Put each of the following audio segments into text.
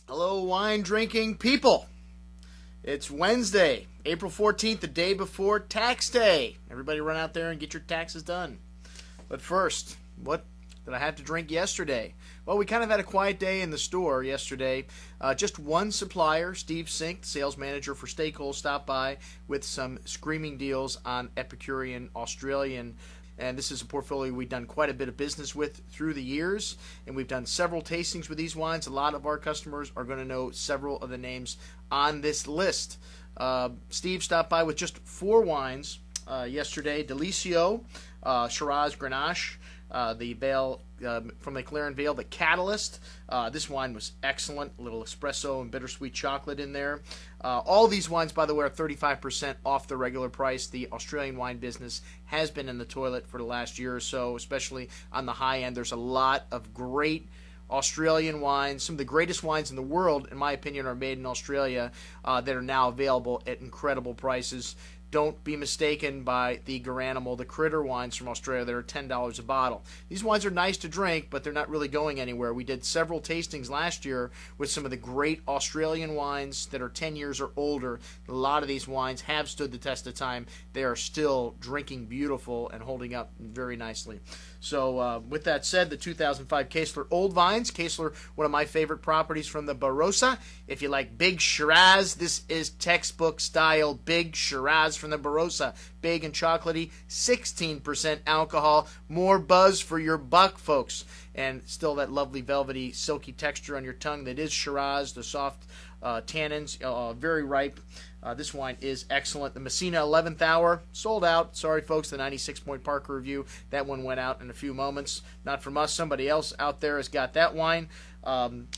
Hello, wine drinking people. It's Wednesday, April 14th, the day before tax day. Everybody run out there and get your taxes done. But first, what did I have to drink yesterday? Well, we kind of had a quiet day in the store yesterday. Just one supplier, Steve Sink, sales manager for Steele, stopped by with some screaming deals on Epicurean Australian. And this is a portfolio we've done quite a bit of business with through the years, and we've done several tastings with these wines. A lot of our customers are going to know several of the names on this list. Steve stopped by with just 4 wines yesterday. Delicio, Shiraz Grenache, the Vale from the McLaren Vale, the Catalyst. This wine was excellent. A little espresso and bittersweet chocolate in there. All these wines, by the way, are 35% off the regular price. The Australian wine business has been in the toilet for the last year or so, especially on the high end. There's a lot of great Australian wines. Some of the greatest wines in the world, in my opinion, are made in Australia that are now available at incredible prices. Don't be mistaken by the Garanimal, the Critter wines from Australia that are $10 a bottle. These wines are nice to drink, but they're not really going anywhere. We did several tastings last year with some of the great Australian wines that are 10 years or older. A lot of these wines have stood the test of time. They are still drinking beautiful and holding up very nicely. So with that said, the 2005 Kaesler Old Vines. Kaesler, one of my favorite properties from the Barossa. If you like big Shiraz, this is textbook style big Shiraz from the Barossa. Big and chocolatey, 16% alcohol. More buzz for your buck, folks. And still that lovely velvety, silky texture on your tongue that is Shiraz, the soft tannins, very ripe. This wine is excellent. The Messina 11th Hour, sold out. Sorry, folks, the 96-point Parker review. That one went out in a few moments. Not from us. Somebody else out there has got that wine.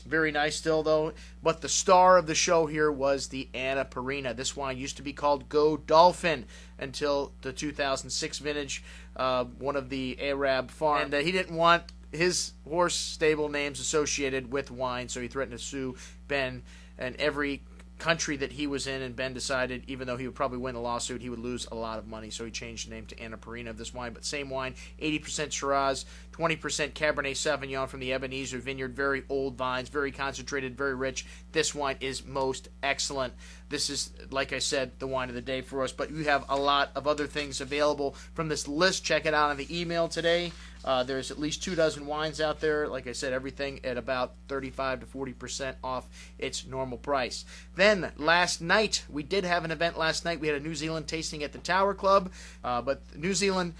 Very nice still, though. But the star of the show here was the Anna Perina. This wine used to be called Go Dolphin until the 2006 vintage, one of the Arab farms. And he didn't want his horse stable names associated with wine, so he threatened to sue Ben and every country that he was in, and Ben decided, even though he would probably win the lawsuit, he would lose a lot of money, so he changed the name to Anna Perina of this wine. But same wine, 80% Shiraz, 20% Cabernet Sauvignon from the Ebenezer Vineyard. Very old vines, very concentrated, very rich. This wine is most excellent. This is, like I said, the wine of the day for us, but you have a lot of other things available from this list. Check it out on the email today. There's at least 24 wines out there. Like I said, everything at about 35 to 40% off its normal price. Then, last night, we did have an event last night. We had a New Zealand tasting at the Tower Club, but New Zealand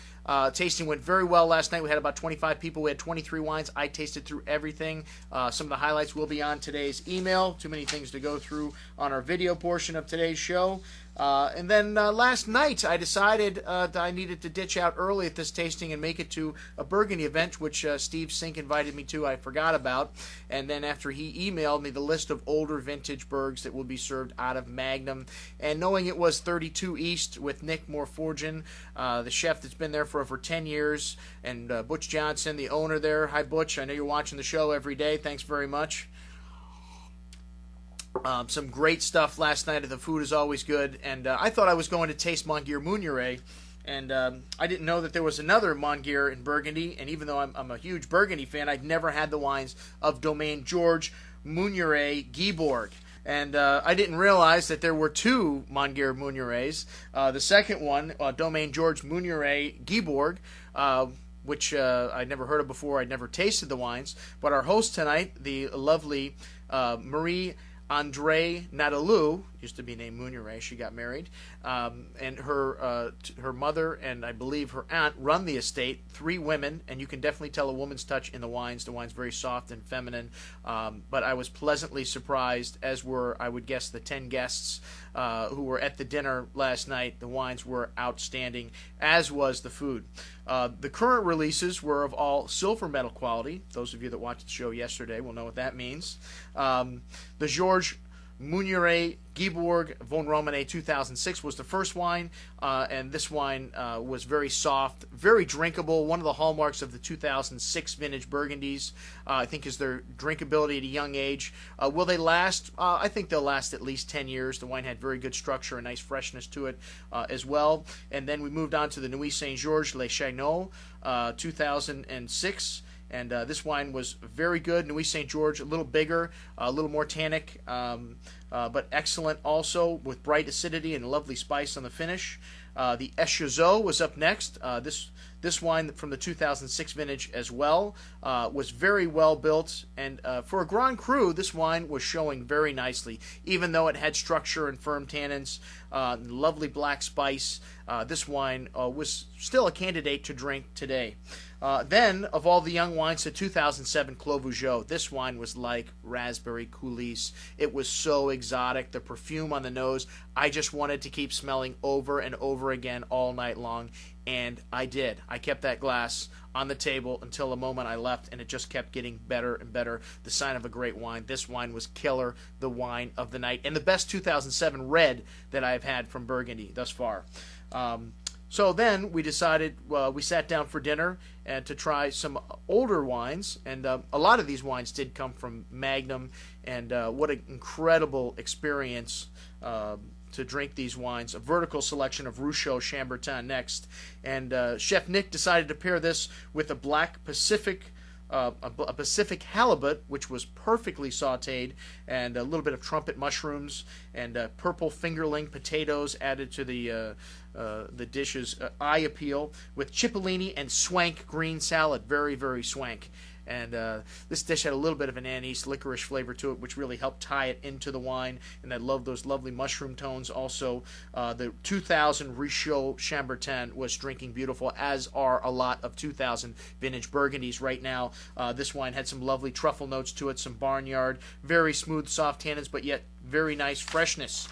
tasting went very well last night. We had about 25 people. We had 23 wines. I tasted through everything. Some of the highlights will be on today's email. Too many things to go through on our video portion of today's show. And then last night, I decided that I needed to ditch out early at this tasting and make it to a Burgundy event, which Steve Sink invited me to. I forgot about. And then after he emailed me the list of older vintage Bergs that will be served out of Magnum, and knowing it was 32 East with Nick Morforgen, the chef that's been there for over 10 years, and Butch Johnson, the owner there. Hi, Butch. I know you're watching the show every day. Thanks very much. Some great stuff last night. The food is always good, and I thought I was going to taste Mongear Mounieret, and I didn't know that there was another Mongear in Burgundy, and even though I'm a huge Burgundy fan, I'd never had the wines of Domaine Georges Mounieret Guibourg. And I didn't realize that there were 2 Mongear Mounierets. The second one, Domaine Georges Mounieret Guibourg, which I'd never heard of before. I'd never tasted the wines. But our host tonight, the lovely Marie Andre Nadalou, used to be named Mounieret, she got married, and her mother and I believe her aunt run the estate, 3 women, and you can definitely tell a woman's touch in the wines. The wine's very soft and feminine, but I was pleasantly surprised, as were, I would guess, the 10 guests who were at the dinner last night. The wines were outstanding, as was the food. The current releases were of all silver medal quality. Those of you that watched the show yesterday will know what that means. The Georges Mounieret Guibourg von Romanet 2006 was the first wine, and this wine was very soft, very drinkable. One of the hallmarks of the 2006 vintage Burgundies, I think, is their drinkability at a young age. Will they last? I think they'll last at least 10 years. The wine had very good structure and nice freshness to it as well. And then we moved on to the Nuit Saint-Georges Le Chaigneau 2006. And this wine was very good. Nuit Saint George, a little bigger, a little more tannic, but excellent also, with bright acidity and lovely spice on the finish. The Echezot was up next. This wine from the 2006 vintage as well was very well built, and for a Grand Cru, this wine was showing very nicely, even though it had structure and firm tannins, lovely black spice. This wine was still a candidate to drink today. Then, of all the young wines, the 2007 Clos Vougeot. This wine was like raspberry coulis. It was so exotic. The perfume on the nose, I just wanted to keep smelling over and over again all night long, and I did. I kept that glass on the table until the moment I left, and it just kept getting better and better. The sign of a great wine. This wine was killer, the wine of the night, and the best 2007 red that I've had from Burgundy thus far. So then we decided, we sat down for dinner and to try some older wines, and a lot of these wines did come from Magnum, and what an incredible experience to drink these wines. A vertical selection of Rousseau Chambertin next, and Chef Nick decided to pair this with a black Pacific a Pacific halibut, which was perfectly sautéed, and a little bit of trumpet mushrooms and purple fingerling potatoes added to the dish's eye appeal, with cipollini and swank green salad. Very, very swank. And this dish had a little bit of an anise licorice flavor to it, which really helped tie it into the wine. And I love those lovely mushroom tones. Also, the 2000 Rousseau Chambertin was drinking beautiful, as are a lot of 2000 vintage Burgundies right now. This wine had some lovely truffle notes to it, some barnyard, very smooth, soft tannins, but yet very nice freshness.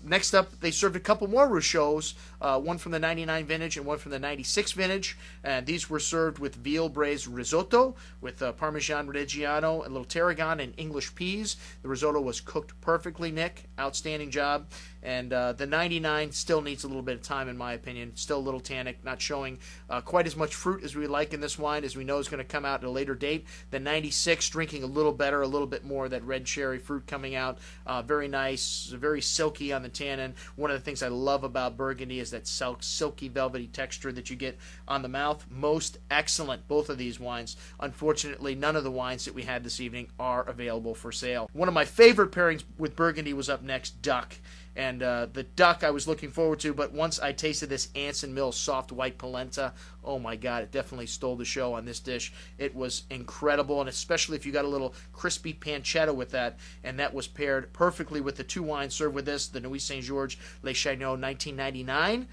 Next up, they served a couple more Rousseaus, one from the 99 vintage and one from the 96 vintage. And these were served with veal braised risotto with Parmesan Reggiano, a little tarragon, and English peas. The risotto was cooked perfectly, Nick. Outstanding job. And the 99 still needs a little bit of time, in my opinion. Still a little tannic, not showing quite as much fruit as we like in this wine, as we know is going to come out at a later date. The 96 drinking a little better, a little bit more of that red cherry fruit coming out. Very nice, very silky on the tannin. One of the things I love about Burgundy is that silky, velvety texture that you get on the mouth. Most excellent, both of these wines. Unfortunately, none of the wines that we had this evening are available for sale. One of my favorite pairings with Burgundy was up next, duck. And the duck I was looking forward to, but once I tasted this Anson Mills soft white polenta, oh my God, it definitely stole the show on this dish. It was incredible, and especially if you got a little crispy pancetta with that, and that was paired perfectly with the two wines served with this, the Nuit Saint George Les Chaigneaux 1999,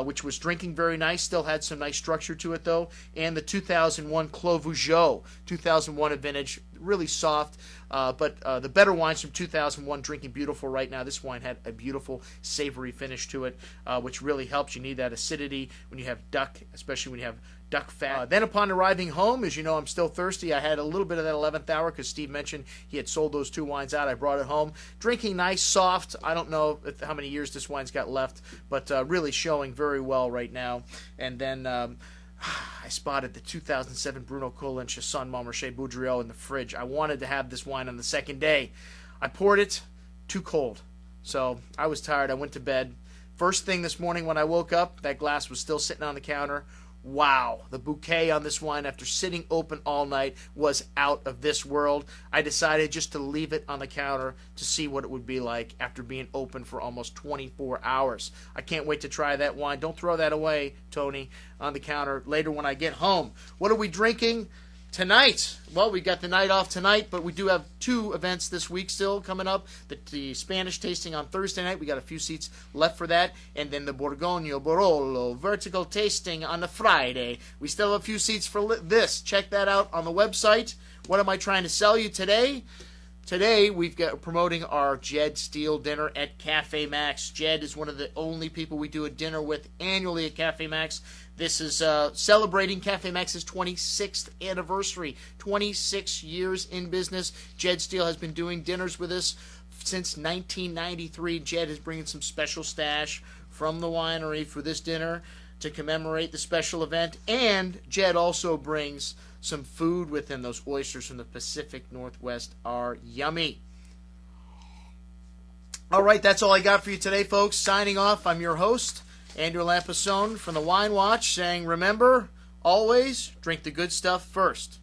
which was drinking very nice, still had some nice structure to it though, and the 2001 Clos Vougeot, 2001 vintage, really soft, but the better wines from 2001 drinking beautiful right now. This wine had a beautiful savory finish to it, which really helps. You need that acidity when you have duck, especially when you have duck fat. Then upon arriving home, as you know, I'm still thirsty. I had a little bit of that 11th hour because Steve mentioned he had sold those two wines out. I brought it home. Drinking nice, soft. I don't know how many years this wine's got left, but really showing very well right now. And then I spotted the 2007 Bruno Colin Chasson Montrachet Boudreau in the fridge. I wanted to have this wine on the second day. I poured it, too cold. So I was tired. I went to bed. First thing this morning when I woke up, that glass was still sitting on the counter. Wow, the bouquet on this wine after sitting open all night was out of this world. I decided just to leave it on the counter to see what it would be like after being open for almost 24 hours. I can't wait to try that wine. Don't throw that away, Tony, on the counter later when I get home. What are we drinking tonight? Well, we got the night off tonight, but we do have two events this week still coming up. The Spanish tasting on Thursday night. We got a few seats left for that. And then the Borgogno Barolo vertical tasting on the Friday. We still have a few seats for this. Check that out on the website. What am I trying to sell you today? Today, we've got promoting our Jed Steele dinner at Cafe Maxx. Jed is one of the only people we do a dinner with annually at Cafe Maxx. This is celebrating Cafe Maxx's 26th anniversary. 26 years in business. Jed Steele has been doing dinners with us since 1993. Jed is bringing some special stash from the winery for this dinner to commemorate the special event. And Jed also brings some food with him. Those oysters from the Pacific Northwest are yummy. All right, that's all I got for you today, folks. Signing off, I'm your host, Andrew Lampasone from the Wine Watch, saying, remember, always drink the good stuff first.